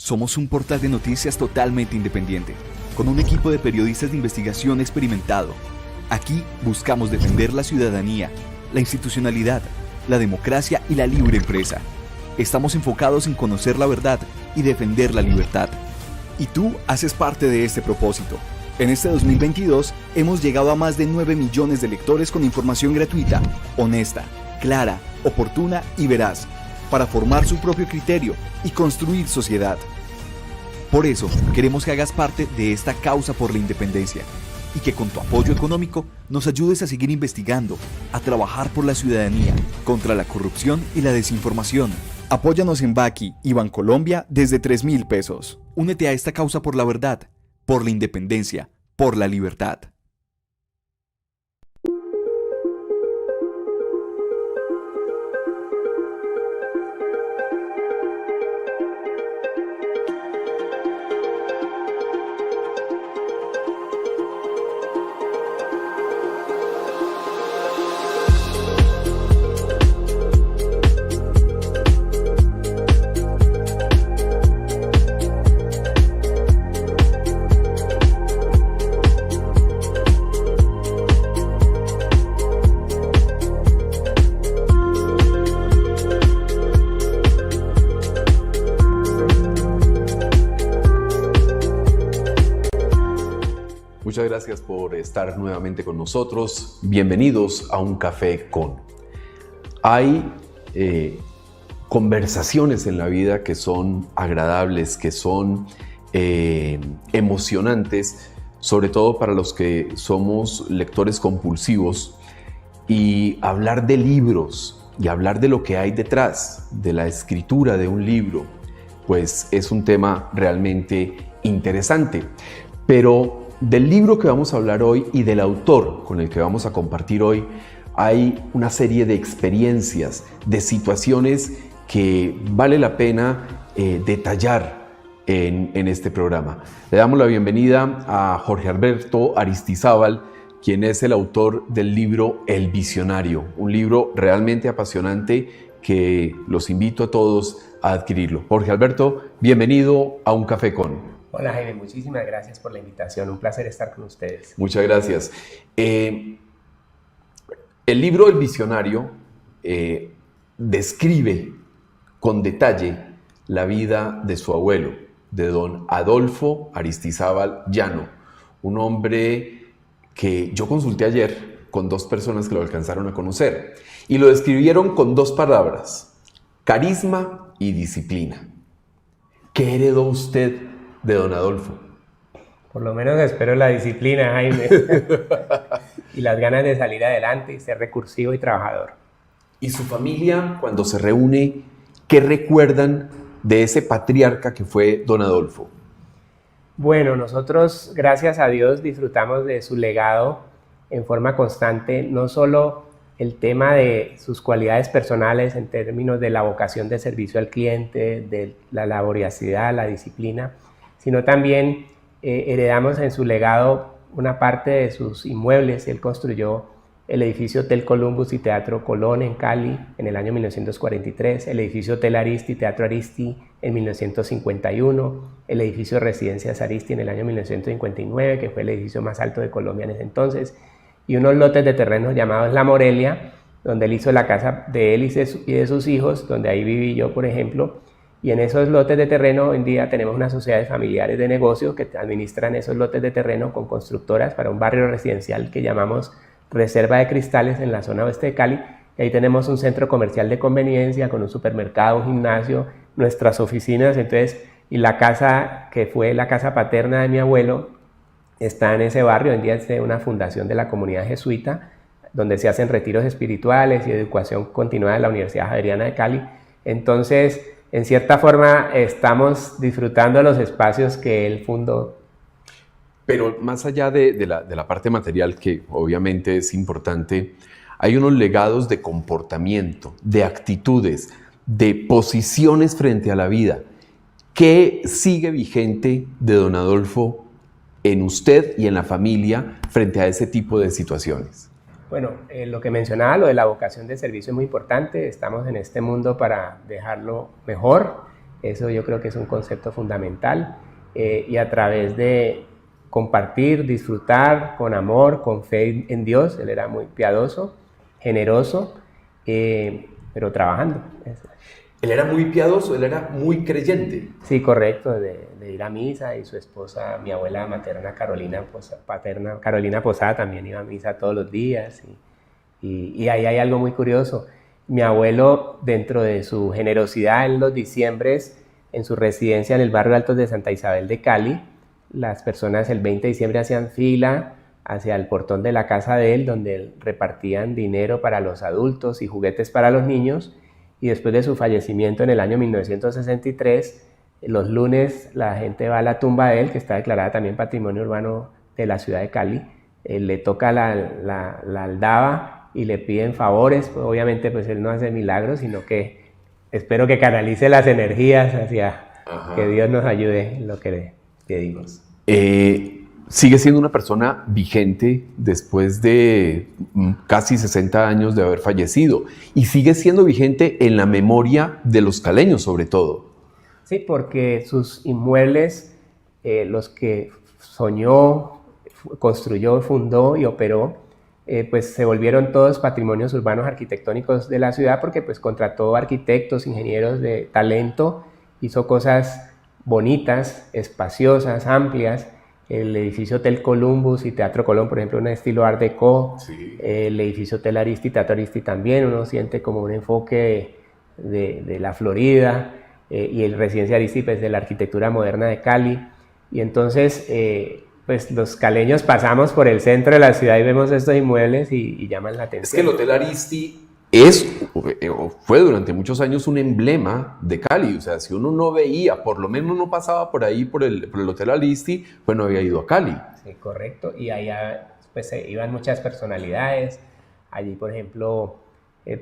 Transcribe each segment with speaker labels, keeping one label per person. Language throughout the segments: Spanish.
Speaker 1: Somos un portal de noticias totalmente independiente, con un equipo de periodistas de investigación experimentado. Aquí buscamos defender la ciudadanía, la institucionalidad, la democracia y la libre empresa. Estamos enfocados en conocer la verdad y defender la libertad. Y tú haces parte de este propósito. En este 2022 hemos llegado a más de 9 millones de lectores con información gratuita, honesta, clara, oportuna y veraz, para formar su propio criterio y construir sociedad. Por eso, queremos que hagas parte de esta causa por la independencia y que con tu apoyo económico nos ayudes a seguir investigando, a trabajar por la ciudadanía, contra la corrupción y la desinformación. Apóyanos en Baki y Bancolombia desde 3,000 pesos. Únete a esta causa por la verdad, por la independencia, por la libertad.
Speaker 2: Muchas gracias por estar nuevamente con nosotros. Bienvenidos a Un Café con. Hay conversaciones en la vida que son agradables, que son emocionantes, sobre todo para los que somos lectores compulsivos. Y hablar de libros y hablar de lo que hay detrás de la escritura de un libro, pues es un tema realmente interesante. Pero del libro que vamos a hablar hoy y del autor con el que vamos a compartir hoy, hay una serie de experiencias, de situaciones que vale la pena detallar en este programa. Le damos la bienvenida a Jorge Alberto Aristizábal, quien es el autor del libro El Visionario, un libro realmente apasionante que los invito a todos a adquirirlo. Jorge Alberto, bienvenido a Un Café con.
Speaker 3: Hola Jaime, muchísimas gracias por la invitación, un placer estar con ustedes.
Speaker 2: Muchas gracias. El libro El Visionario describe con detalle la vida de su abuelo, de don Adolfo Aristizábal Llano, un hombre que yo consulté ayer con 2 personas que lo alcanzaron a conocer y lo describieron con 2 palabras: carisma y disciplina. ¿Qué heredó usted de don Adolfo?
Speaker 3: Por lo menos espero la disciplina, Jaime, y las ganas de salir adelante y ser recursivo y trabajador.
Speaker 2: ¿Y su familia, cuando se reúne, qué recuerdan de ese patriarca que fue don Adolfo?
Speaker 3: Bueno, nosotros, gracias a Dios, disfrutamos de su legado en forma constante, no solo el tema de sus cualidades personales en términos de la vocación de servicio al cliente, de la laboriosidad, la disciplina, sino también heredamos en su legado una parte de sus inmuebles. Él construyó el edificio Hotel Columbus y Teatro Colón en Cali en el año 1943, el edificio Hotel Aristi y Teatro Aristi en 1951, el edificio Residencias Aristi en el año 1959, que fue el edificio más alto de Colombia en ese entonces, y unos lotes de terrenos llamados La Morelia, donde él hizo la casa de él y de sus hijos, donde ahí viví yo, por ejemplo. Y en esos lotes de terreno hoy en día tenemos unas sociedades familiares de negocios que administran esos lotes de terreno con constructoras para un barrio residencial que llamamos Reserva de Cristales en la zona oeste de Cali. Y ahí tenemos un centro comercial de conveniencia con un supermercado, un gimnasio, nuestras oficinas. Entonces, y la casa que fue la casa paterna de mi abuelo está en ese barrio. Hoy en día es una fundación de la comunidad jesuita donde se hacen retiros espirituales y educación continuada de la Universidad Javeriana de Cali. Entonces, en cierta forma, estamos disfrutando los espacios que él fundó.
Speaker 2: Pero más allá de la parte material, que obviamente es importante, hay unos legados de comportamiento, de actitudes, de posiciones frente a la vida. ¿Qué sigue vigente de don Adolfo en usted y en la familia frente a ese tipo de situaciones?
Speaker 3: Bueno, lo que mencionaba, lo de la vocación de servicio es muy importante. Estamos en este mundo para dejarlo mejor Eso yo creo que es un concepto fundamental, y a través de compartir, disfrutar con amor, con fe en Dios. Él era muy piadoso, generoso, pero trabajando.
Speaker 2: Él era muy piadoso, él era muy creyente.
Speaker 3: Sí, correcto, de ir a misa, y su esposa, mi abuela materna Carolina Posada, también iba a misa todos los días. Y ahí hay algo muy curioso. Mi abuelo, dentro de su generosidad en los diciembres, en su residencia en el barrio Altos de Santa Isabel de Cali, las personas el 20 de diciembre hacían fila hacia el portón de la casa de él, donde repartían dinero para los adultos y juguetes para los niños. Y después de su fallecimiento en el año 1963, los lunes la gente va a la tumba de él, que está declarada también Patrimonio Urbano de la ciudad de Cali, le toca la aldaba y le piden favores. Pues, obviamente pues él no hace milagros, sino que espero que canalice las energías hacia que Dios nos ayude en lo que le pedimos.
Speaker 2: Sigue siendo una persona vigente después de casi 60 años de haber fallecido, y sigue siendo vigente en la memoria de los caleños sobre todo.
Speaker 3: Sí, porque sus inmuebles, los que soñó, construyó, fundó y operó, pues se volvieron todos patrimonios urbanos arquitectónicos de la ciudad, porque pues contrató arquitectos, ingenieros de talento, hizo cosas bonitas, espaciosas, amplias. El edificio Hotel Columbus y Teatro Colón, por ejemplo, un estilo Art Deco. Sí. El edificio Hotel Aristi, Teatro Aristi también, uno siente como un enfoque de la Florida, y el Residencia Aristi, pues, de la arquitectura moderna de Cali. Y entonces, pues los caleños pasamos por el centro de la ciudad y vemos estos inmuebles y llaman la atención.
Speaker 2: Es que el Hotel Aristi fue durante muchos años un emblema de Cali. O sea, si uno no veía, por lo menos no pasaba por ahí, por el Hotel Aristi, pues no había ido a Cali.
Speaker 3: Sí, correcto. Y allá pues iban muchas personalidades. Allí, por ejemplo,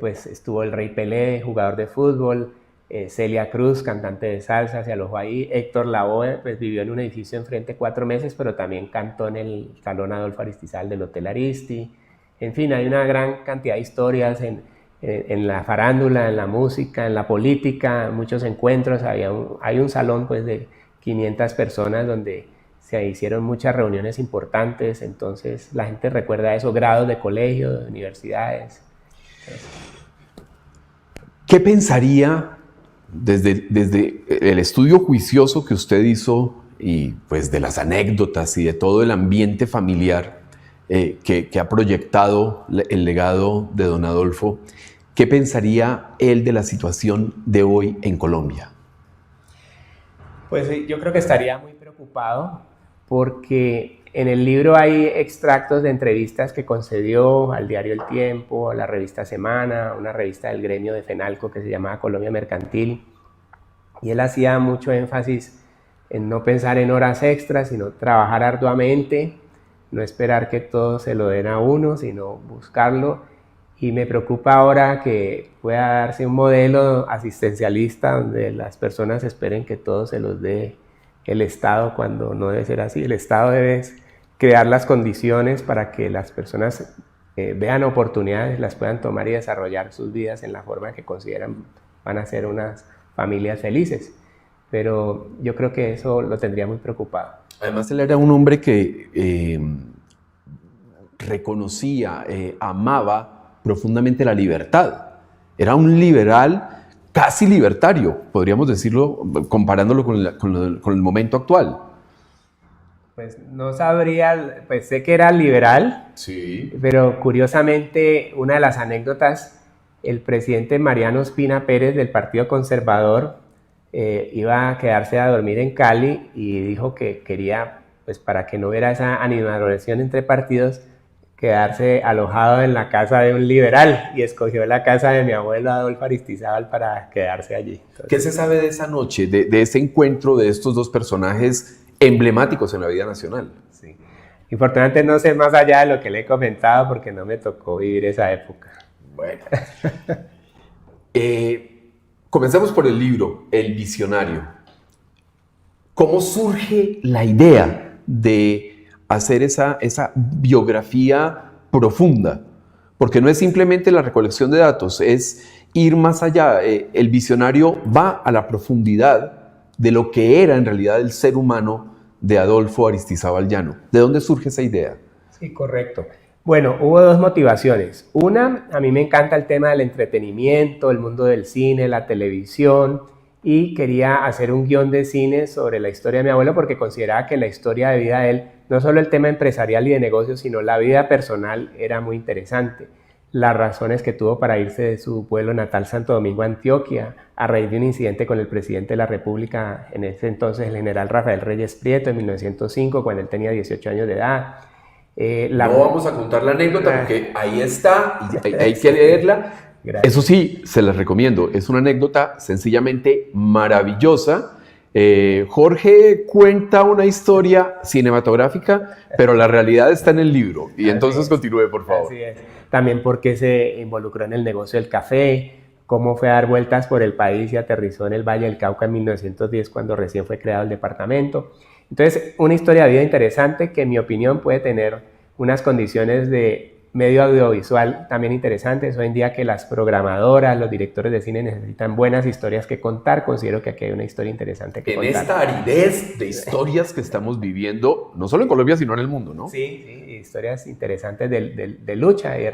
Speaker 3: pues estuvo el Rey Pelé, jugador de fútbol, Celia Cruz, cantante de salsa, se alojó ahí. Héctor Lavoe, pues vivió en un edificio enfrente 4 meses, pero también cantó en el Salón Adolfo Aristizal del Hotel Aristi. En fin, hay una gran cantidad de historias en la farándula, en la música, en la política, muchos encuentros. Hay un salón pues de 500 personas donde se hicieron muchas reuniones importantes. Entonces la gente recuerda eso, grados de colegio, de universidades.
Speaker 2: ¿Qué pensaría desde el estudio juicioso que usted hizo, y pues de las anécdotas y de todo el ambiente familiar que ha proyectado el legado de don Adolfo? ¿Qué pensaría él de la situación de hoy en Colombia?
Speaker 3: Pues yo creo que estaría muy preocupado, porque en el libro hay extractos de entrevistas que concedió al diario El Tiempo, a la revista Semana, una revista del gremio de Fenalco que se llamaba Colombia Mercantil, y él hacía mucho énfasis en no pensar en horas extras, sino trabajar arduamente, no esperar que todo se lo den a uno, sino buscarlo. Y me preocupa ahora que pueda darse un modelo asistencialista donde las personas esperen que todo se los dé el Estado, cuando no debe ser así. El Estado debe crear las condiciones para que las personas vean oportunidades, las puedan tomar y desarrollar sus vidas en la forma que consideran van a ser unas familias felices. Pero yo creo que eso lo tendría muy preocupado.
Speaker 2: Además, él era un hombre que reconocía, amaba profundamente la libertad. Era un liberal casi libertario, podríamos decirlo, comparándolo con el momento actual.
Speaker 3: Pues no sabría, pues sé que era liberal, sí, pero curiosamente una de las anécdotas, el presidente Mariano Ospina Pérez del Partido Conservador iba a quedarse a dormir en Cali y dijo que quería, pues para que no hubiera esa animadversión entre partidos, quedarse alojado en la casa de un liberal, y escogió la casa de mi abuelo Adolfo Aristizábal para quedarse allí. Entonces,
Speaker 2: ¿qué se sabe de esa noche, de ese encuentro de estos dos personajes emblemáticos en la vida nacional?
Speaker 3: Sí. Importante no sé más allá de lo que le he comentado, porque no me tocó vivir esa época.
Speaker 2: Bueno. Comencemos por el libro, El Visionario. ¿Cómo surge la idea de hacer esa biografía profunda? Porque no es simplemente la recolección de datos, es ir más allá. El visionario va a la profundidad de lo que era en realidad el ser humano de Adolfo Aristizábal Llano. ¿De dónde surge esa idea?
Speaker 3: Sí, correcto. Bueno, hubo dos motivaciones. Una, a mí me encanta el tema del entretenimiento, el mundo del cine, la televisión, y quería hacer un guión de cine sobre la historia de mi abuelo porque consideraba que la historia de vida de él, no solo el tema empresarial y de negocios, sino la vida personal era muy interesante. Las razones que tuvo para irse de su pueblo natal, Santo Domingo, Antioquia, a raíz de un incidente con el presidente de la República, en ese entonces el general Rafael Reyes Prieto, en 1905, cuando él tenía 18 años de edad.
Speaker 2: No vamos a contar la anécdota porque ahí está y hay que leerla.
Speaker 3: Gracias.
Speaker 2: Eso sí, se las recomiendo. Es una anécdota sencillamente maravillosa. Jorge cuenta una historia cinematográfica, pero la realidad está en el libro. Y entonces continúe, por favor.
Speaker 3: Así es. También porque se involucró en el negocio del café, cómo fue a dar vueltas por el país y aterrizó en el Valle del Cauca en 1910 cuando recién fue creado el departamento. Entonces, una historia de vida interesante que en mi opinión puede tener unas condiciones de medio audiovisual también interesantes. Hoy en día que las programadoras, los directores de cine necesitan buenas historias que contar, considero que aquí hay una historia interesante que contar.
Speaker 2: En esta aridez de historias que estamos viviendo, no solo en Colombia, sino en el mundo, ¿no?
Speaker 3: Sí, historias interesantes de lucha y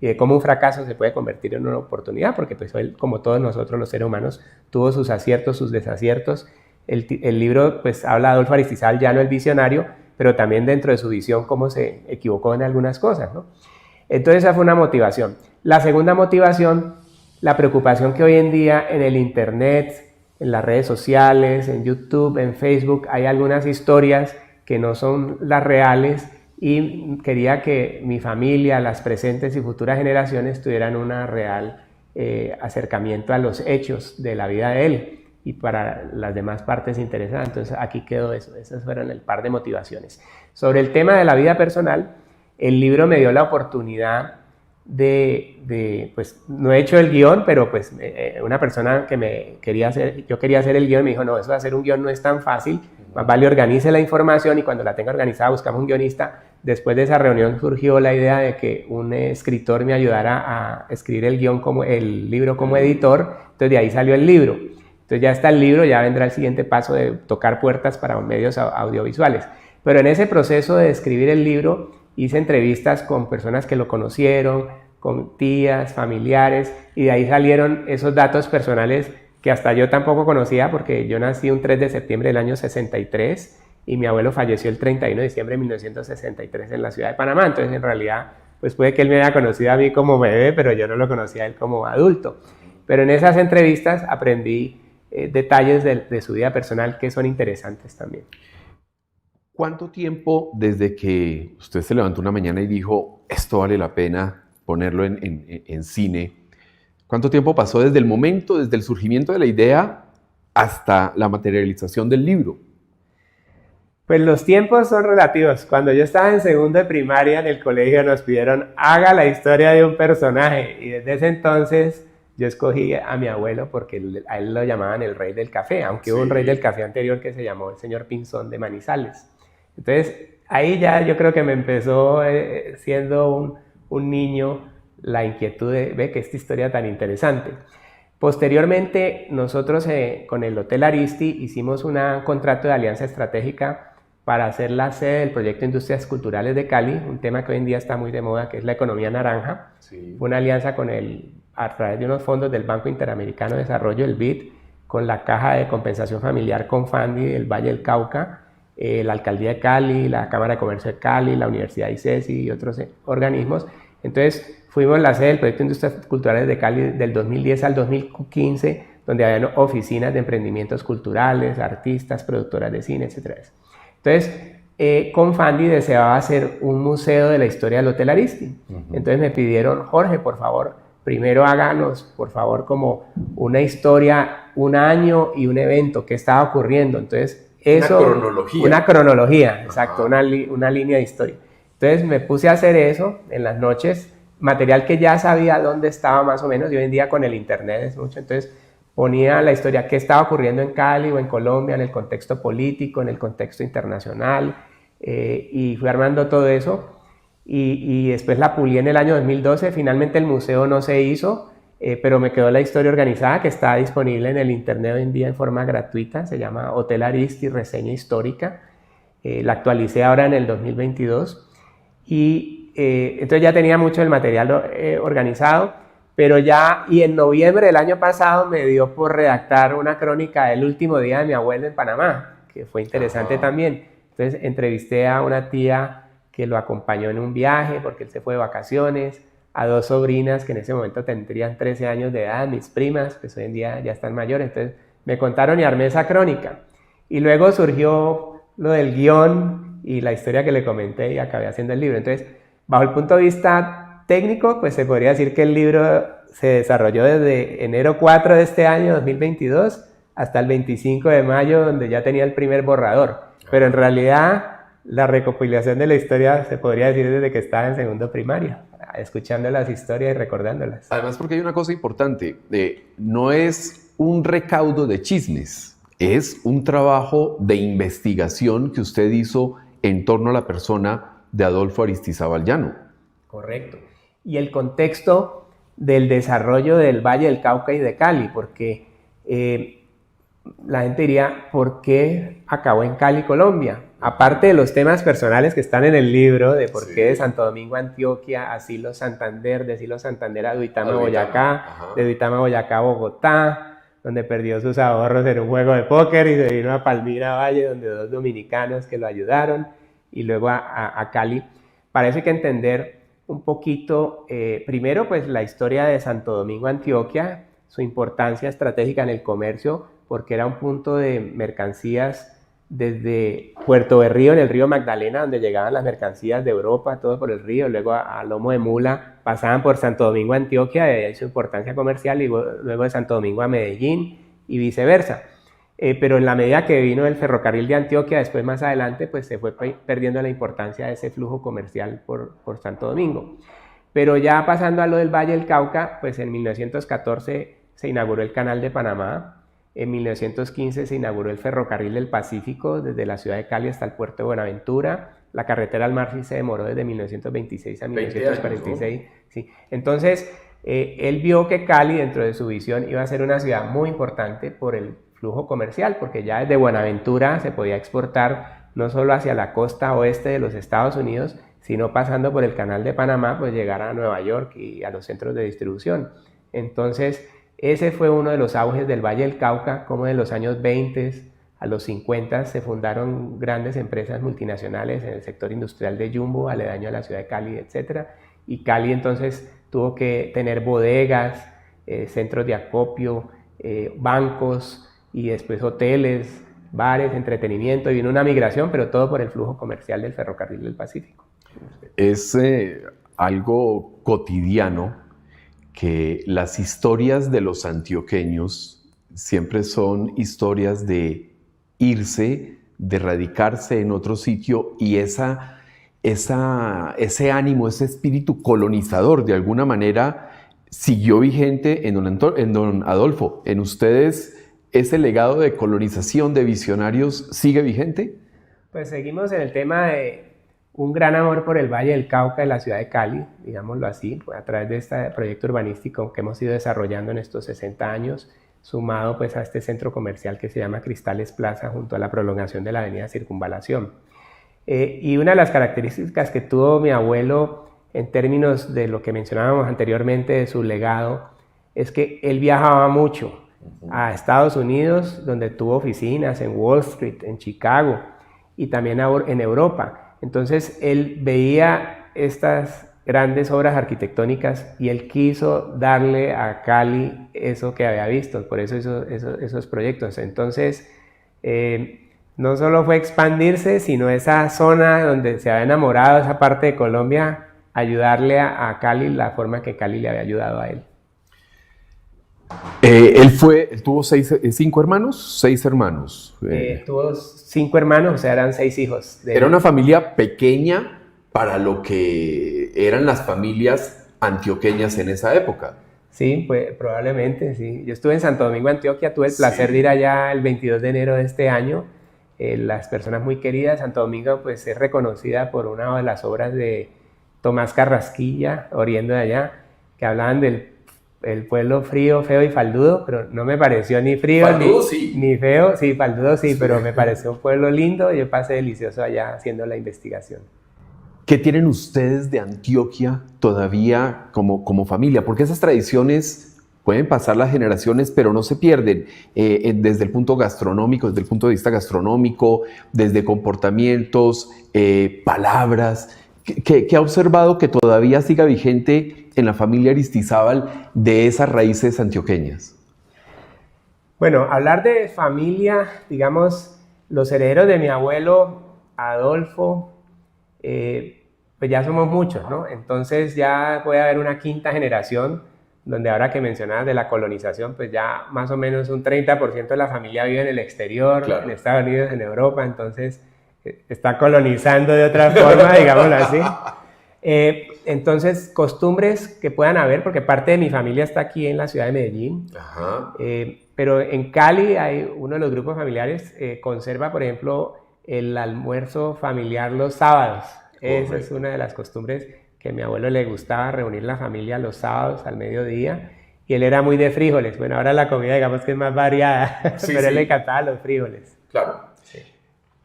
Speaker 3: de cómo un fracaso se puede convertir en una oportunidad, porque pues él, como todos nosotros los seres humanos, tuvo sus aciertos, sus desaciertos. El libro pues habla de Adolfo Aristizábal Llano, el visionario, pero también dentro de su visión cómo se equivocó en algunas cosas, ¿no? Entonces esa fue una motivación. La segunda motivación, la preocupación que hoy en día en el internet, en las redes sociales, en YouTube, en Facebook, hay algunas historias que no son las reales y quería que mi familia, las presentes y futuras generaciones tuvieran un real acercamiento a los hechos de la vida de él y para las demás partes interesadas. Entonces aquí quedó eso, esas fueron el par de motivaciones. Sobre el tema de la vida personal, el libro me dio la oportunidad pues no he hecho el guión, pero pues una persona que yo quería hacer el guión me dijo, no, eso de hacer un guión no es tan fácil, más vale organice la información y cuando la tenga organizada buscamos un guionista. Después de esa reunión surgió la idea de que un escritor me ayudara a escribir el libro como editor, entonces de ahí salió el libro. Entonces ya está el libro, ya vendrá el siguiente paso de tocar puertas para medios audiovisuales. Pero en ese proceso de escribir el libro hice entrevistas con personas que lo conocieron, con tías, familiares, y de ahí salieron esos datos personales que hasta yo tampoco conocía porque yo nací un 3 de septiembre del año 63 y mi abuelo falleció el 31 de diciembre de 1963 en la ciudad de Panamá. Entonces en realidad pues puede que él me haya conocido a mí como bebé, pero yo no lo conocía a él como adulto. Pero en esas entrevistas aprendí detalles de su vida personal que son interesantes también.
Speaker 2: ¿Cuánto tiempo desde que usted se levantó una mañana y dijo, esto vale la pena ponerlo en cine? ¿Cuánto tiempo pasó desde el surgimiento de la idea hasta la materialización del libro?
Speaker 3: Pues los tiempos son relativos. Cuando yo estaba en segundo de primaria en el colegio nos pidieron, haga la historia de un personaje. Y desde ese entonces yo escogí a mi abuelo porque a él lo llamaban el rey del café, aunque hubo un rey del café anterior que se llamó el señor Pinzón de Manizales. Entonces, ahí ya yo creo que me empezó, siendo un niño, la inquietud de ver que esta historia tan interesante. Posteriormente, nosotros con el Hotel Aristi hicimos un contrato de alianza estratégica para hacer la sede del proyecto Industrias Culturales de Cali, un tema que hoy en día está muy de moda, que es la economía naranja. Sí. Fue una alianza a través de unos fondos del Banco Interamericano de Desarrollo, el BID, con la Caja de Compensación Familiar Confandi del Valle del Cauca, la Alcaldía de Cali, la Cámara de Comercio de Cali, la Universidad ICESI y otros organismos. Entonces fuimos la sede del proyecto Industrias Culturales de Cali del 2010 al 2015, donde había oficinas de emprendimientos culturales, artistas, productoras de cine, etc. Entonces, Confandi deseaba hacer un museo de la historia del Hotel Aristi. Entonces me pidieron, Jorge, por favor, primero háganos, por favor, como una historia, un año y un evento, qué estaba ocurriendo. Entonces, una cronología, exacto, una línea de historia. Entonces me puse a hacer eso en las noches, material que ya sabía dónde estaba más o menos, y hoy en día con el internet es mucho, entonces ponía la historia, qué estaba ocurriendo en Cali o en Colombia, en el contexto político, en el contexto internacional, y fui armando todo eso, y después la pulié en el año 2012, finalmente el museo no se hizo, pero me quedó la historia organizada, que está disponible en el internet hoy en día en forma gratuita. Se llama Hotel Aristi, reseña histórica. La actualicé ahora en el 2022 y entonces ya tenía mucho del material organizado, pero y en noviembre del año pasado me dio por redactar una crónica del último día de mi abuelo en Panamá, que fue interesante también. Entonces entrevisté a una tía que lo acompañó en un viaje porque él se fue de vacaciones, a 2 sobrinas que en ese momento tendrían 13 años de edad, mis primas, pues hoy en día ya están mayores. Entonces me contaron y armé esa crónica. Y luego surgió lo del guión y la historia que le comenté y acabé haciendo el libro. Entonces, bajo el punto de vista técnico, pues se podría decir que el libro se desarrolló desde enero 4 de este año, 2022, hasta el 25 de mayo, donde ya tenía el primer borrador. Pero en realidad, la recopilación de la historia se podría decir desde que estaba en segundo primaria, escuchando las historias y recordándolas.
Speaker 2: Además, porque hay una cosa importante, no es un recaudo de chismes, es un trabajo de investigación que usted hizo en torno a la persona de Adolfo Aristizábal Llano.
Speaker 3: Correcto. Y el contexto del desarrollo del Valle del Cauca y de Cali, porque la gente diría, ¿por qué acabó en Cali, Colombia? Aparte de los temas personales que están en el libro, de por qué de Santo Domingo a Antioquia, a Silos Santander, de Silos Santander a Duitama, Boyacá, de Duitama, Boyacá a Bogotá, donde perdió sus ahorros en un juego de póker y se vino a Palmira Valle, donde 2 dominicanos que lo ayudaron, y luego a Cali. Parece que entender un poquito, primero, pues la historia de Santo Domingo, Antioquia, su importancia estratégica en el comercio, porque era un punto de mercancías desde Puerto Berrío, en el río Magdalena, donde llegaban las mercancías de Europa, todo por el río, luego a lomo de mula, pasaban por Santo Domingo, Antioquia, de ahí su importancia comercial, y luego de Santo Domingo a Medellín y viceversa. Pero en la medida que vino el ferrocarril de Antioquia, después más adelante, pues se fue perdiendo la importancia de ese flujo comercial por Santo Domingo. Pero ya pasando a lo del Valle del Cauca, pues en 1914 se inauguró el Canal de Panamá. En 1915 se inauguró el Ferrocarril del Pacífico desde la ciudad de Cali hasta el puerto de Buenaventura. La carretera al mar sí se demoró desde 1926 a 1946. Años, ¿no? Sí. Entonces, él vio que Cali, dentro de su visión, iba a ser una ciudad muy importante por el flujo comercial, porque ya desde Buenaventura se podía exportar no solo hacia la costa oeste de los Estados Unidos, sino pasando por el Canal de Panamá, pues llegar a Nueva York y a los centros de distribución. Entonces, ese fue uno de los auges del Valle del Cauca, como de los años 20 a los 50 se fundaron grandes empresas multinacionales en el sector industrial de Jumbo, aledaño a la ciudad de Cali, etc. Y Cali entonces tuvo que tener bodegas, centros de acopio, bancos y después hoteles, bares, entretenimiento, y vino una migración, pero todo por el flujo comercial del Ferrocarril del Pacífico.
Speaker 2: Es algo cotidiano que las historias de los antioqueños siempre son historias de irse, de radicarse en otro sitio, y ese ánimo, ese espíritu colonizador de alguna manera siguió vigente en don Adolfo. ¿En ustedes ese legado de colonización de visionarios sigue vigente?
Speaker 3: Pues seguimos en el tema de un gran amor por el Valle del Cauca de la ciudad de Cali, digámoslo así, a través de este proyecto urbanístico que hemos ido desarrollando en estos 60 años, sumado pues a este centro comercial que se llama Cristales Plaza, junto a la prolongación de la avenida Circunvalación. Y una de las características que tuvo mi abuelo en términos de lo que mencionábamos anteriormente de su legado, es que él viajaba mucho a Estados Unidos, donde tuvo oficinas en Wall Street, en Chicago, y también en Europa. Entonces él veía estas grandes obras arquitectónicas y él quiso darle a Cali eso que había visto, por eso esos proyectos. Entonces no solo fue expandirse, sino esa zona donde se había enamorado, esa parte de Colombia, ayudarle a Cali la forma que Cali le había ayudado a él.
Speaker 2: Él tuvo 5 hermanos, 6 hermanos.
Speaker 3: Tuvo 5 hermanos, o sea, eran 6 hijos.
Speaker 2: Era una familia pequeña para lo que eran las familias antioqueñas en esa época.
Speaker 3: Sí, pues probablemente, sí. Yo estuve en Santo Domingo, Antioquia, tuve el placer de ir allá el 22 de enero de este año. Las personas muy queridas. Santo Domingo pues es reconocida por una de las obras de Tomás Carrasquilla, oriendo de allá, que hablaban del el pueblo frío, feo y faldudo, pero no me pareció ni frío ni feo. Sí, faldudo sí, pero me pareció un pueblo lindo y yo pasé delicioso allá haciendo la investigación.
Speaker 2: ¿Qué tienen ustedes de Antioquia todavía como familia? Porque esas tradiciones pueden pasar las generaciones, pero no se pierden desde el punto gastronómico, desde el punto de vista gastronómico, desde comportamientos, palabras. ¿Qué ha observado que todavía siga vigente en la familia Aristizábal de esas raíces antioqueñas?
Speaker 3: Bueno, hablar de familia, digamos, los herederos de mi abuelo Adolfo, pues ya somos muchos, ¿no? Entonces ya puede haber una quinta generación, donde ahora que mencionabas de la colonización, pues ya más o menos un 30% de la familia vive en el exterior, claro, en Estados Unidos, en Europa, entonces está colonizando de otra forma, digámoslo así. Entonces, costumbres que puedan haber, porque parte de mi familia está aquí en la ciudad de Medellín. Ajá. Pero en Cali hay uno de los grupos familiares, conserva, por ejemplo, el almuerzo familiar los sábados. Esa es una de las costumbres que a mi abuelo le gustaba, reunir la familia los sábados al mediodía. Y él era muy de frijoles. Bueno, ahora la comida digamos que es más variada, sí, pero sí, él le encantaba los frijoles.
Speaker 2: Claro. Sí.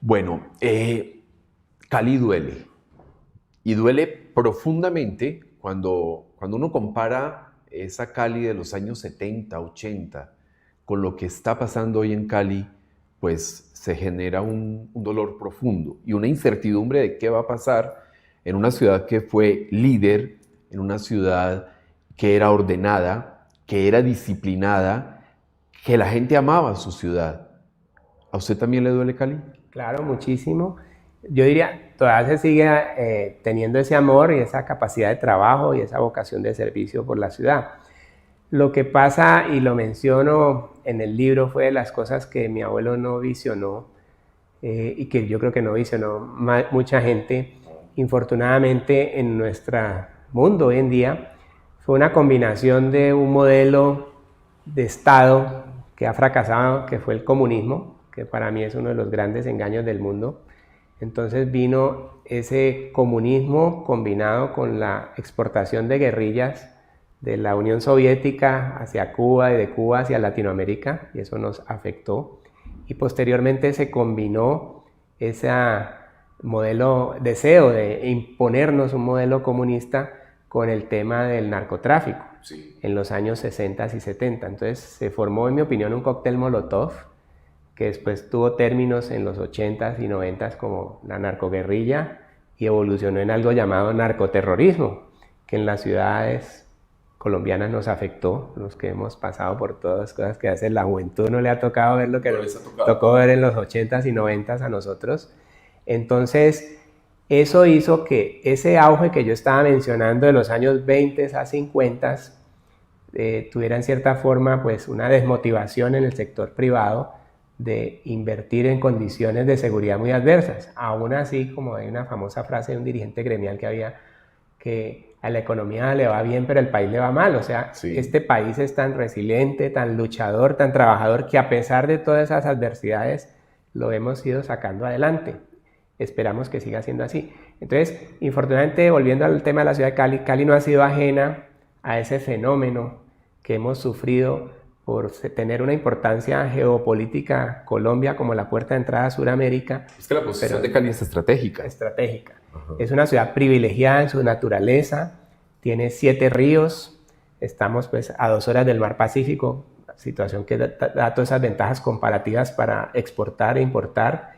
Speaker 2: Bueno, Cali duele. Y duele profundamente cuando uno compara esa Cali de los años 70, 80 con lo que está pasando hoy en Cali, pues se genera un dolor profundo y una incertidumbre de qué va a pasar en una ciudad que fue líder, en una ciudad que era ordenada, que era disciplinada, que la gente amaba su ciudad. ¿A usted también le duele Cali?
Speaker 3: Claro, muchísimo. Yo diría, todavía se sigue teniendo ese amor y esa capacidad de trabajo y esa vocación de servicio por la ciudad. Lo que pasa, y lo menciono en el libro, fue de las cosas que mi abuelo no visionó y que yo creo que no visionó mucha gente. Infortunadamente, en nuestro mundo hoy en día, fue una combinación de un modelo de Estado que ha fracasado, que fue el comunismo, que para mí es uno de los grandes engaños del mundo. Entonces vino ese comunismo combinado con la exportación de guerrillas de la Unión Soviética hacia Cuba y de Cuba hacia Latinoamérica, y eso nos afectó. Y posteriormente se combinó ese deseo de imponernos un modelo comunista con el tema del narcotráfico, sí, en los años 60 y 70. Entonces se formó, en mi opinión, un cóctel Molotov, que después tuvo términos en los 80s y 90s como la narcoguerrilla y evolucionó en algo llamado narcoterrorismo, que en las ciudades colombianas nos afectó, los que hemos pasado por todas las cosas que hace la juventud, no le ha tocado ver lo que nos tocó ver en los 80s y 90s a nosotros. Entonces, eso hizo que ese auge que yo estaba mencionando de los años 20 a 50 tuviera en cierta forma pues una desmotivación en el sector privado de invertir en condiciones de seguridad muy adversas. Aún así, como hay una famosa frase de un dirigente gremial que había, que a la economía le va bien, pero el país le va mal. O sea, sí, este país es tan resiliente, tan luchador, tan trabajador, que a pesar de todas esas adversidades, lo hemos ido sacando adelante. Esperamos que siga siendo así. Entonces, infortunadamente, volviendo al tema de la ciudad de Cali, Cali no ha sido ajena a ese fenómeno que hemos sufrido por tener una importancia geopolítica Colombia como la puerta de entrada a Sudamérica.
Speaker 2: Es que la posición de Cali es estratégica.
Speaker 3: Estratégica. Ajá. Es una ciudad privilegiada en su naturaleza, tiene 7 ríos, estamos pues a 2 horas del mar Pacífico, situación que da todas esas ventajas comparativas para exportar e importar,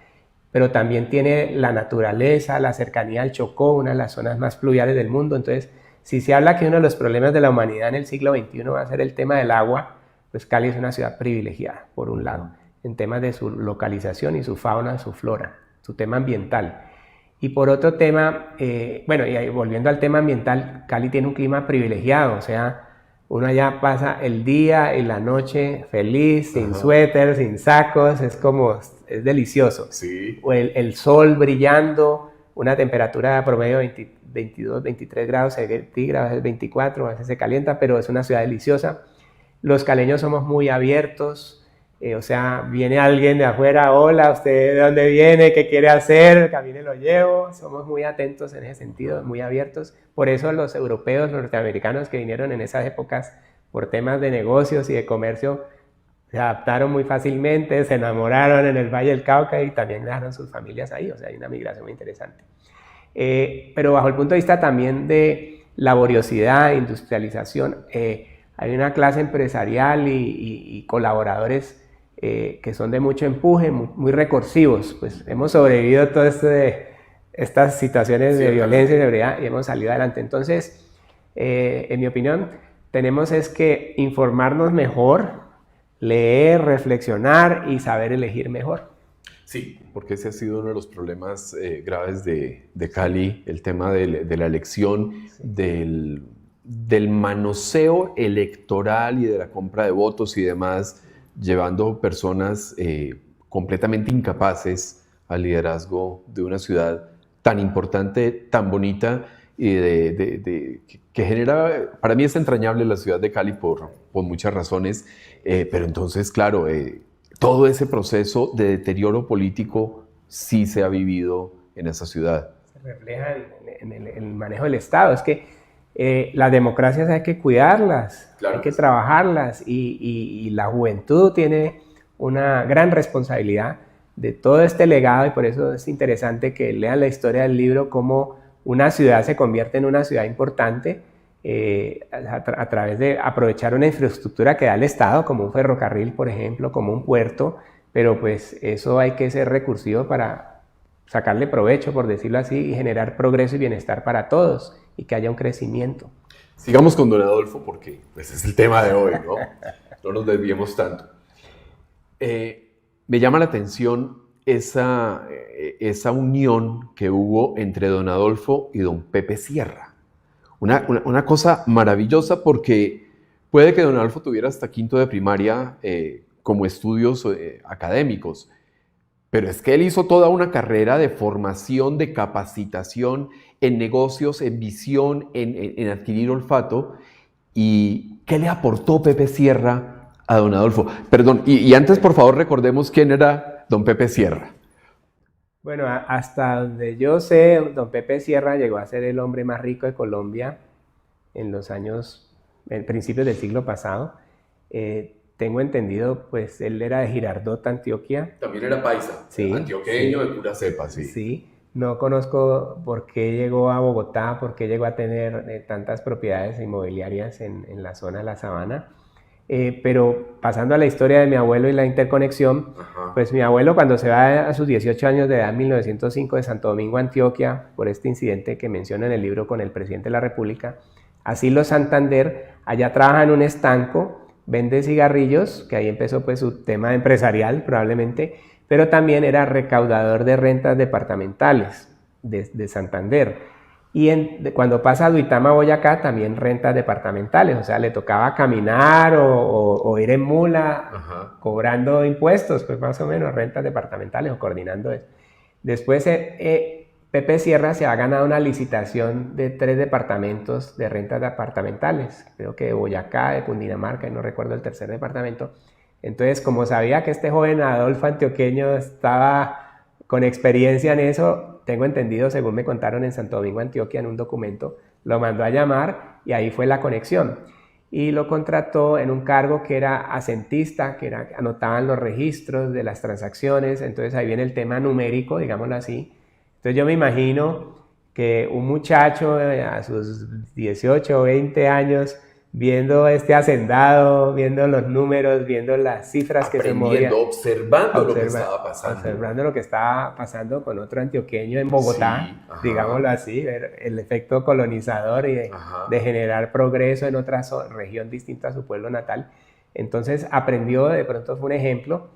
Speaker 3: pero también tiene la naturaleza, la cercanía al Chocó, una de las zonas más pluviales del mundo. Entonces, si se habla que uno de los problemas de la humanidad en el siglo XXI va a ser el tema del agua, pues Cali es una ciudad privilegiada, por un lado, en temas de su localización y su fauna, su flora, su tema ambiental. Y por otro tema, bueno, y volviendo al tema ambiental, Cali tiene un clima privilegiado, o sea, uno allá pasa el día y la noche feliz, sin suéter, sin sacos, es es delicioso. Sí. O el sol brillando, una temperatura promedio de 22, 23 grados centígrados, a veces 24, a veces se calienta, pero es una ciudad deliciosa. Los caleños somos muy abiertos, o sea, viene alguien de afuera, hola, ¿usted de dónde viene? ¿Qué quiere hacer? Camine, lo llevo. Somos muy atentos en ese sentido, muy abiertos. Por eso los europeos, los norteamericanos que vinieron en esas épocas por temas de negocios y de comercio se adaptaron muy fácilmente, se enamoraron en el Valle del Cauca y también dejaron sus familias ahí, o sea, hay una migración muy interesante. Pero bajo el punto de vista también de laboriosidad, industrialización, hay una clase empresarial y colaboradores que son de mucho empuje, muy recursivos, pues hemos sobrevivido a todas estas situaciones de violencia y seguridad y hemos salido adelante. Entonces, en mi opinión, tenemos es que informarnos mejor, leer, reflexionar y saber elegir mejor.
Speaker 2: Sí, porque ese ha sido uno de los problemas graves de Cali, el tema de la elección, del manoseo electoral y de la compra de votos y demás, llevando personas completamente incapaces al liderazgo de una ciudad tan importante, tan bonita y que genera, para mí es entrañable la ciudad de Cali por muchas razones, pero entonces, claro, todo ese proceso de deterioro político sí se ha vivido en esa ciudad.
Speaker 3: Se refleja en el manejo del Estado. Es que las democracias hay que cuidarlas, claro, hay que trabajarlas y la juventud tiene una gran responsabilidad de todo este legado y por eso es interesante que lean la historia del libro, cómo una ciudad se convierte en una ciudad importante a través de aprovechar una infraestructura que da el Estado, como un ferrocarril, por ejemplo, como un puerto, pero pues eso hay que ser recursivo para sacarle provecho, por decirlo así, y generar progreso y bienestar para todos y que haya un crecimiento.
Speaker 2: Sigamos con don Adolfo porque ese es el tema de hoy, ¿no? No nos desviemos tanto. Me llama la atención esa unión que hubo entre don Adolfo y don Pepe Sierra. Una cosa maravillosa porque puede que don Adolfo tuviera hasta quinto de primaria como estudios académicos, pero es que él hizo toda una carrera de formación, de capacitación en negocios, en visión, en adquirir olfato. ¿Y qué le aportó Pepe Sierra a don Adolfo? Perdón, y antes por favor recordemos quién era don Pepe Sierra.
Speaker 3: Bueno, hasta donde yo sé, don Pepe Sierra llegó a ser el hombre más rico de Colombia en principios del siglo pasado. Tengo entendido, pues él era de Girardot, Antioquia.
Speaker 2: También era paisa,
Speaker 3: sí,
Speaker 2: antioqueño,
Speaker 3: sí,
Speaker 2: de pura cepa, sí.
Speaker 3: Sí, no conozco por qué llegó a Bogotá, por qué llegó a tener tantas propiedades inmobiliarias en la zona de la Sabana. Pero pasando a la historia de mi abuelo y la interconexión, pues mi abuelo cuando se va a sus 18 años de edad en 1905 de Santo Domingo, Antioquia, por este incidente que menciona en el libro con el presidente de la República, Asilo Santander, allá trabaja en un estanco, vende cigarrillos, que ahí empezó pues su tema empresarial probablemente, pero también era recaudador de rentas departamentales de Santander. Y cuando pasa a Duitama, Boyacá, también rentas departamentales, o sea, le tocaba caminar o ir en mula, cobrando impuestos, pues más o menos, rentas departamentales o coordinando eso. Después Pepe Sierra se ha ganado una licitación de 3 departamentos de rentas departamentales, creo que de Boyacá, de Cundinamarca, y no recuerdo el tercer departamento. Entonces, como sabía que este joven Adolfo antioqueño estaba con experiencia en eso, tengo entendido, según me contaron en Santo Domingo, Antioquia, en un documento, lo mandó a llamar y ahí fue la conexión. Y lo contrató en un cargo que era asentista, anotaban los registros de las transacciones, entonces ahí viene el tema numérico, digámoslo así. Entonces yo me imagino que un muchacho a sus 18 o 20 años, viendo este hacendado, viendo los números, viendo las cifras que se movían.
Speaker 2: Observando lo que estaba pasando.
Speaker 3: Observando lo que estaba pasando con otro antioqueño en Bogotá, sí, digámoslo así, ver el efecto colonizador y de generar progreso en otra región distinta a su pueblo natal. Entonces aprendió, de pronto fue un ejemplo.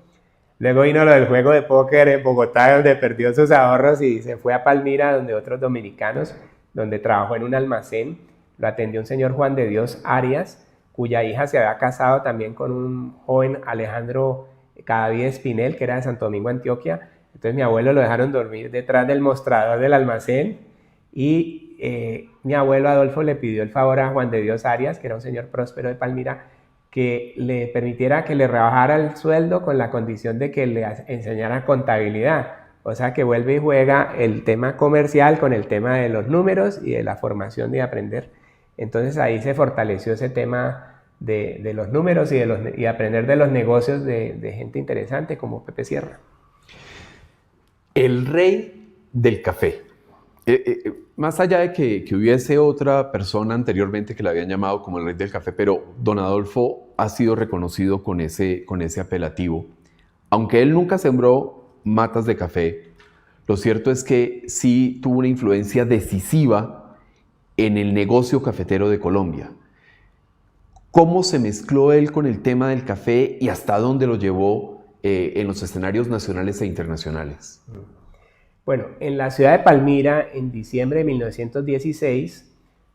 Speaker 3: Luego vino lo del juego de póker en Bogotá, donde perdió sus ahorros y se fue a Palmira, donde otros dominicanos, donde trabajó en un almacén. Lo atendió un señor Juan de Dios Arias, cuya hija se había casado también con un joven Alejandro Cadavid Espinel, que era de Santo Domingo, Antioquia. Entonces mi abuelo lo dejaron dormir detrás del mostrador del almacén y mi abuelo Adolfo le pidió el favor a Juan de Dios Arias, que era un señor próspero de Palmira, que le permitiera que le rebajara el sueldo con la condición de que le enseñara contabilidad. O sea que vuelve y juega el tema comercial con el tema de los números y de la formación de aprender. Entonces ahí se fortaleció ese tema de los números y aprender de los negocios de gente interesante como Pepe Sierra.
Speaker 2: El rey del café. Más allá de que hubiese otra persona anteriormente que le habían llamado como el rey del café, pero don Adolfo ha sido reconocido con ese apelativo. Aunque él nunca sembró matas de café, lo cierto es que sí tuvo una influencia decisiva en el negocio cafetero de Colombia. ¿Cómo se mezcló él con el tema del café y hasta dónde lo llevó en los escenarios nacionales e internacionales?
Speaker 3: Bueno, en la ciudad de Palmira, en diciembre de 1916,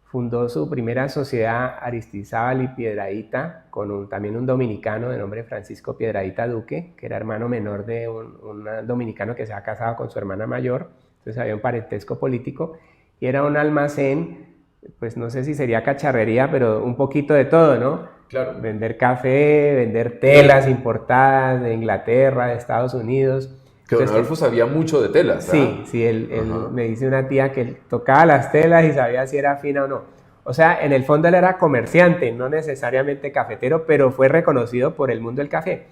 Speaker 3: fundó su primera sociedad Aristizábal y Piedradita con también un dominicano de nombre Francisco Piedradita Duque, que era hermano menor de un dominicano que se había casado con su hermana mayor, entonces había un parentesco político, y era un almacén, pues no sé si sería cacharrería, pero un poquito de todo, ¿no?
Speaker 2: Claro.
Speaker 3: Vender café, vender telas importadas de Inglaterra, de Estados Unidos.
Speaker 2: Que don Adolfo sabía mucho de telas, ¿verdad?
Speaker 3: Sí, él me dice una tía que él tocaba las telas y sabía si era fina o no. O sea, en el fondo él era comerciante, no necesariamente cafetero, pero fue reconocido por el mundo del café.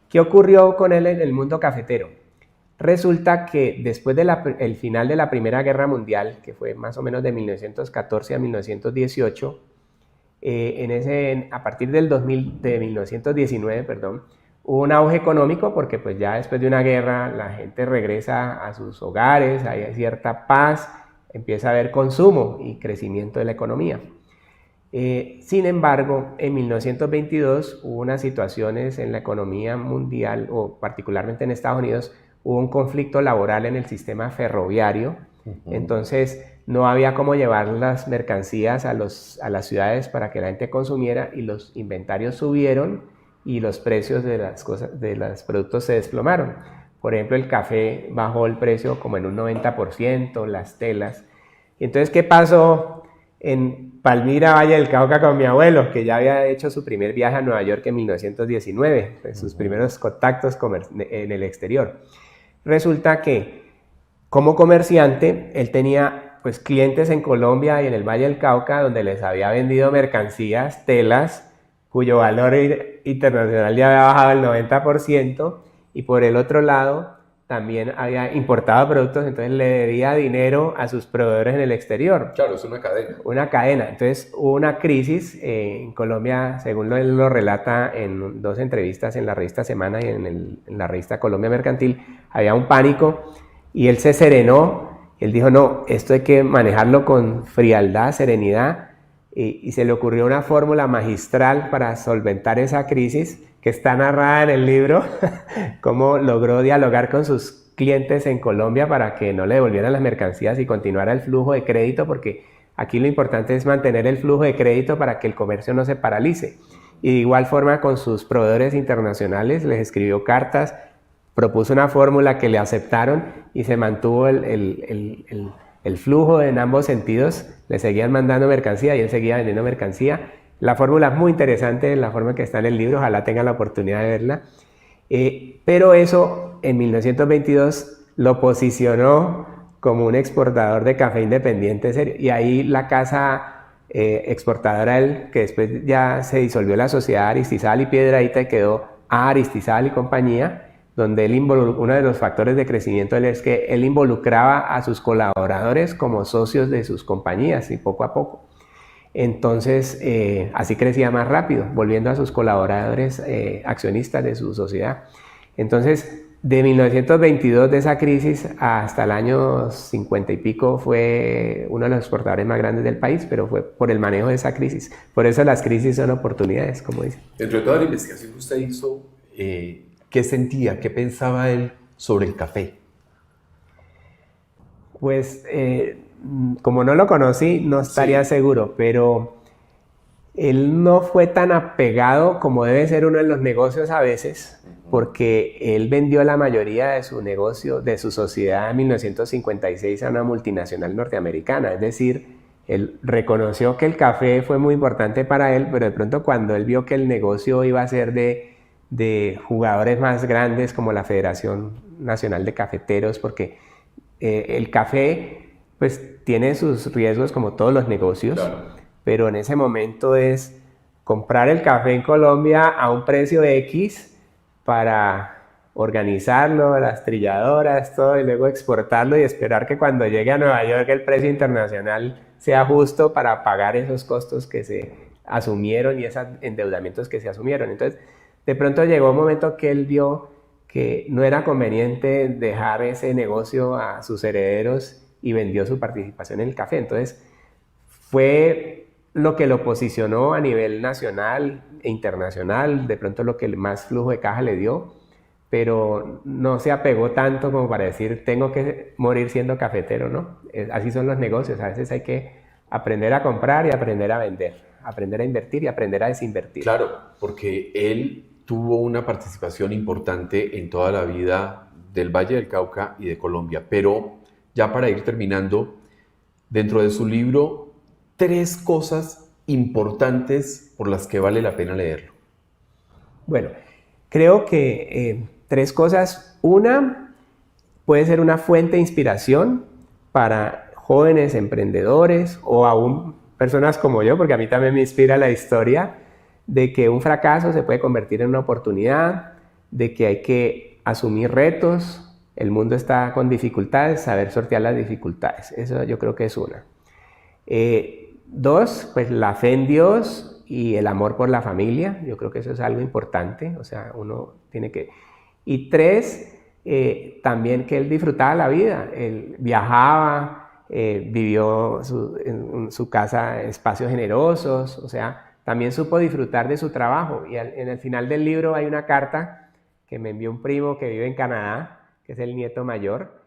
Speaker 3: ¿Qué ocurrió con él en el mundo cafetero? Resulta que después del final de la Primera Guerra Mundial, que fue más o menos de 1914 a 1918, a partir de 1919, hubo un auge económico porque pues ya después de una guerra la gente regresa a sus hogares, hay cierta paz, empieza a haber consumo y crecimiento de la economía. Sin embargo, en 1922 hubo unas situaciones en la economía mundial, o particularmente en Estados Unidos, hubo un conflicto laboral en el sistema ferroviario, entonces no había cómo llevar las mercancías a las ciudades para que la gente consumiera y los inventarios subieron y los precios de los productos se desplomaron. Por ejemplo, el café bajó el precio como en un 90%, las telas. Y entonces, ¿qué pasó en Palmira, Valle del Cauca con mi abuelo, que ya había hecho su primer viaje a Nueva York en 1919, sus primeros contactos en el exterior? Resulta que, como comerciante, él tenía pues clientes en Colombia y en el Valle del Cauca donde les había vendido mercancías, telas, cuyo valor internacional ya había bajado el 90%, y por el otro lado también había importado productos, entonces le debía dinero a sus proveedores en el exterior.
Speaker 2: Claro, es una cadena.
Speaker 3: Una cadena. Entonces hubo una crisis en Colombia, según él lo relata en 2 entrevistas en la revista Semana y en la revista Colombia Mercantil, había un pánico y él se serenó, él dijo, no, esto hay que manejarlo con frialdad, serenidad, y se le ocurrió una fórmula magistral para solventar esa crisis que está narrada en el libro, cómo logró dialogar con sus clientes en Colombia para que no le devolvieran las mercancías y continuara el flujo de crédito, porque aquí lo importante es mantener el flujo de crédito para que el comercio no se paralice. Y de igual forma con sus proveedores internacionales les escribió cartas, propuso una fórmula que le aceptaron y se mantuvo el flujo en ambos sentidos, le seguían mandando mercancía y él seguía vendiendo mercancía. La fórmula es muy interesante, la forma que está en el libro, ojalá tengan la oportunidad de verla. Pero eso en 1922 lo posicionó como un exportador de café independiente serio. Y ahí la casa exportadora, que después ya se disolvió la sociedad Aristizábal y Piedradita y quedó a Aristizábal y compañía, donde uno de los factores de crecimiento es que él involucraba a sus colaboradores como socios de sus compañías y poco a poco. Entonces, así crecía más rápido, volviendo a sus colaboradores accionistas de su sociedad. Entonces, de 1922, de esa crisis, hasta el año 50 y pico, fue uno de los exportadores más grandes del país, pero fue por el manejo de esa crisis. Por eso las crisis son oportunidades, como dicen.
Speaker 2: Dentro de toda la investigación que usted hizo, ¿qué sentía, qué pensaba él sobre el café?
Speaker 3: Pues, como no lo conocí, no estaría seguro, pero él no fue tan apegado como debe ser uno en los negocios a veces, porque él vendió la mayoría de su negocio, de su sociedad en 1956 a una multinacional norteamericana. Es decir, él reconoció que el café fue muy importante para él, pero de pronto cuando él vio que el negocio iba a ser de jugadores más grandes como la Federación Nacional de Cafeteros, porque el café pues tiene sus riesgos como todos los negocios, claro, pero en ese momento es comprar el café en Colombia a un precio X para organizarlo, las trilladoras, todo, y luego exportarlo y esperar que cuando llegue a Nueva York el precio internacional sea justo para pagar esos costos que se asumieron y esos endeudamientos que se asumieron. Entonces, de pronto llegó un momento que él vio que no era conveniente dejar ese negocio a sus herederos y vendió su participación en el café. Entonces, fue lo que lo posicionó a nivel nacional e internacional, de pronto lo que más flujo de caja le dio, pero no se apegó tanto como para decir, tengo que morir siendo cafetero, ¿no? Así son los negocios, a veces hay que aprender a comprar y aprender a vender, aprender a invertir y aprender a desinvertir.
Speaker 2: Claro, porque él tuvo una participación importante en toda la vida del Valle del Cauca y de Colombia, pero ya para ir terminando, dentro de su libro, 3 cosas importantes por las que vale la pena leerlo.
Speaker 3: Bueno, creo que 3 cosas. Una, puede ser una fuente de inspiración para jóvenes emprendedores o aún personas como yo, porque a mí también me inspira la historia de que un fracaso se puede convertir en una oportunidad, de que hay que asumir retos, el mundo está con dificultades, saber sortear las dificultades. Eso yo creo que es una. 2, pues la fe en Dios y el amor por la familia. Yo creo que eso es algo importante, o sea, uno tiene que... Y 3, también que él disfrutaba la vida, él viajaba, vivió en su casa espacios generosos, o sea, también supo disfrutar de su trabajo. Y en el final del libro hay una carta que me envió un primo que vive en Canadá, que es el nieto mayor,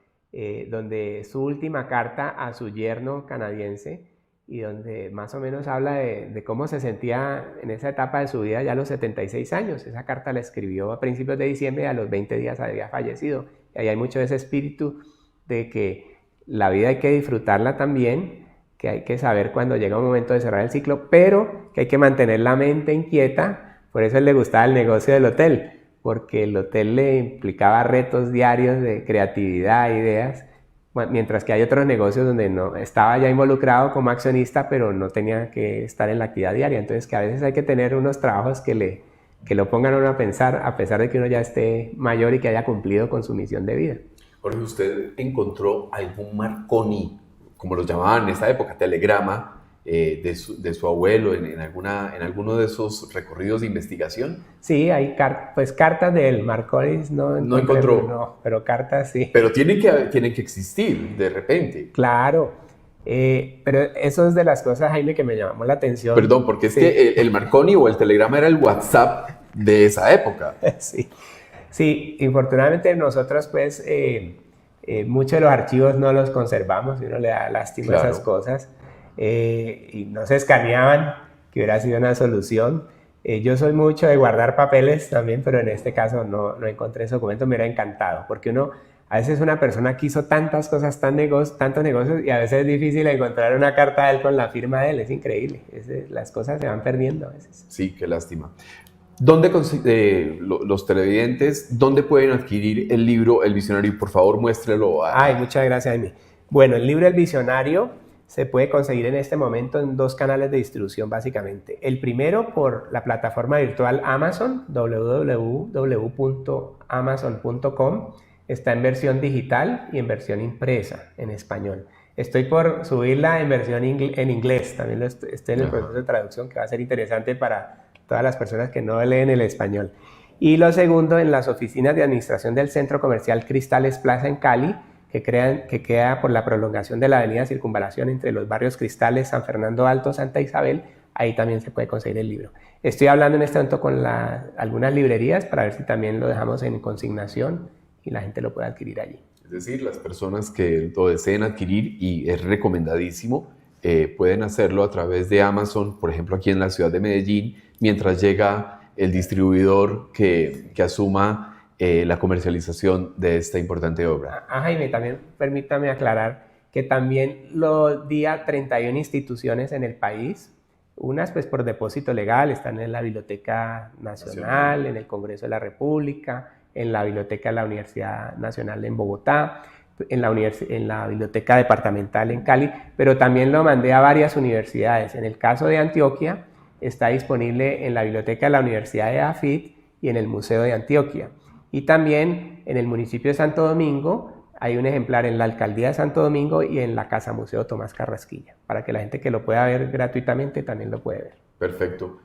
Speaker 3: donde su última carta a su yerno canadiense, y donde más o menos habla de cómo se sentía en esa etapa de su vida ya a los 76 años. Esa carta la escribió a principios de diciembre y a los 20 días había fallecido. Y ahí hay mucho de ese espíritu de que la vida hay que disfrutarla también, que hay que saber cuando llega un momento de cerrar el ciclo, pero que hay que mantener la mente inquieta. Por eso a él le gustaba el negocio del hotel, porque el hotel le implicaba retos diarios de creatividad, ideas, mientras que hay otros negocios donde no estaba ya involucrado como accionista, pero no tenía que estar en la actividad diaria. Entonces, que a veces hay que tener unos trabajos que lo pongan a uno a pensar, a pesar de que uno ya esté mayor y que haya cumplido con su misión de vida.
Speaker 2: Jorge, ¿usted encontró algún Marconi, como los llamaban en esa época, telegrama, de su abuelo en alguno de esos recorridos de investigación?
Speaker 3: Sí, hay cartas de él. Marconi no
Speaker 2: encontró.
Speaker 3: No, pero cartas sí.
Speaker 2: Pero tienen que existir de repente.
Speaker 3: Claro, pero eso es de las cosas, Jaime, que me llamó la atención.
Speaker 2: Perdón, porque es que el Marconi o el telegrama era el WhatsApp de esa época.
Speaker 3: Sí, infortunadamente nosotros pues muchos de los archivos no los conservamos y uno le da lástima a esas cosas. Y no se escaneaban, que hubiera sido una solución. Yo soy mucho de guardar papeles también, pero en este caso no encontré ese documento. Me hubiera encantado, porque uno a veces una persona que hizo tantas cosas, tantos negocios, y a veces es difícil encontrar una carta de él con la firma de él. Es increíble, las cosas se van perdiendo a veces.
Speaker 2: Sí, qué lástima. ¿Dónde los televidentes, dónde pueden adquirir el libro El Visionario? Por favor, muéstrelo.
Speaker 3: Muchas gracias, Jaime. Bueno, el libro El Visionario se puede conseguir en este momento en 2 canales de distribución básicamente. El primero por la plataforma virtual Amazon, www.amazon.com. Está en versión digital y en versión impresa, en español. Estoy por subirla en versión en inglés, también estoy en el proceso de traducción, que va a ser interesante para todas las personas que no leen el español. Y lo segundo, en las oficinas de administración del Centro Comercial Cristales Plaza en Cali, que queda por la prolongación de la avenida Circunvalación entre los barrios Cristales, San Fernando Alto, Santa Isabel. Ahí también se puede conseguir el libro. Estoy hablando en este momento con algunas librerías para ver si también lo dejamos en consignación y la gente lo puede adquirir allí.
Speaker 2: Es decir, las personas que lo deseen adquirir, y es recomendadísimo, pueden hacerlo a través de Amazon, por ejemplo aquí en la ciudad de Medellín, mientras llega el distribuidor que asuma la comercialización de esta importante obra.
Speaker 3: Jaime, también permítame aclarar que también lo di a 31 instituciones en el país, unas pues por depósito legal, están en la Biblioteca Nacional, en el Congreso de la República, en la Biblioteca de la Universidad Nacional en Bogotá, en la Biblioteca Departamental en Cali, pero también lo mandé a varias universidades. En el caso de Antioquia, está disponible en la biblioteca de la Universidad de AFIT y en el Museo de Antioquia. Y también en el municipio de Santo Domingo hay un ejemplar en la Alcaldía de Santo Domingo y en la Casa Museo Tomás Carrasquilla, para que la gente que lo pueda ver gratuitamente también lo puede ver.
Speaker 2: Perfecto.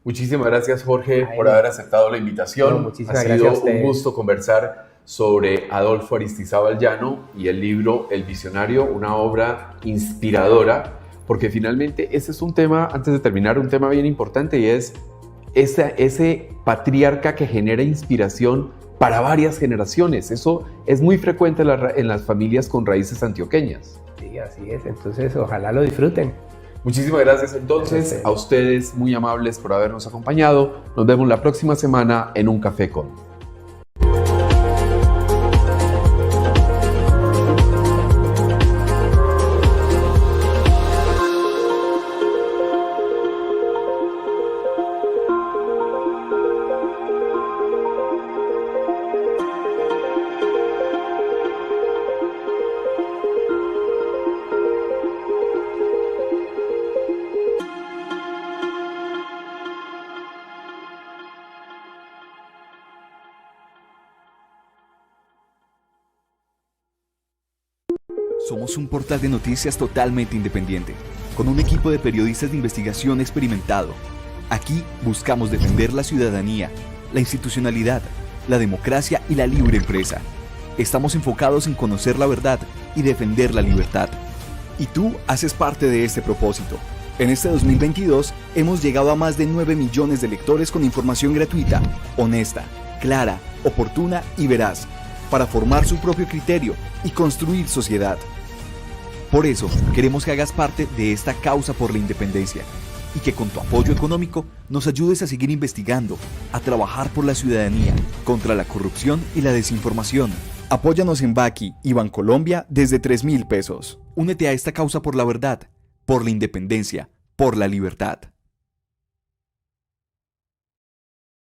Speaker 2: Muchísimas gracias, Jorge, por haber aceptado la invitación.
Speaker 3: No, muchísimas
Speaker 2: ha
Speaker 3: gracias a
Speaker 2: sido un
Speaker 3: ustedes.
Speaker 2: gusto conversar sobre Adolfo Aristizábal Llano y el libro El Visionario, una obra inspiradora, porque finalmente ese es un tema, antes de terminar, un tema bien importante, y es ese patriarca que genera inspiración para varias generaciones. Eso es muy frecuente en las familias con raíces antioqueñas.
Speaker 3: Sí, así es. Entonces, ojalá lo disfruten.
Speaker 2: Muchísimas gracias entonces a ustedes, muy amables por habernos acompañado. Nos vemos la próxima semana en Un Café con.
Speaker 1: Somos un portal de noticias totalmente independiente, con un equipo de periodistas de investigación experimentado. Aquí buscamos defender la ciudadanía, la institucionalidad, la democracia y la libre empresa. Estamos enfocados en conocer la verdad y defender la libertad. Y tú haces parte de este propósito. En este 2022 hemos llegado a más de 9 millones de lectores con información gratuita, honesta, clara, oportuna y veraz, para formar su propio criterio y construir sociedad. Por eso, queremos que hagas parte de esta causa por la independencia y que con tu apoyo económico nos ayudes a seguir investigando, a trabajar por la ciudadanía, contra la corrupción y la desinformación. Apóyanos en Baki y Bancolombia desde 3.000 pesos. Únete a esta causa por la verdad, por la independencia, por la libertad.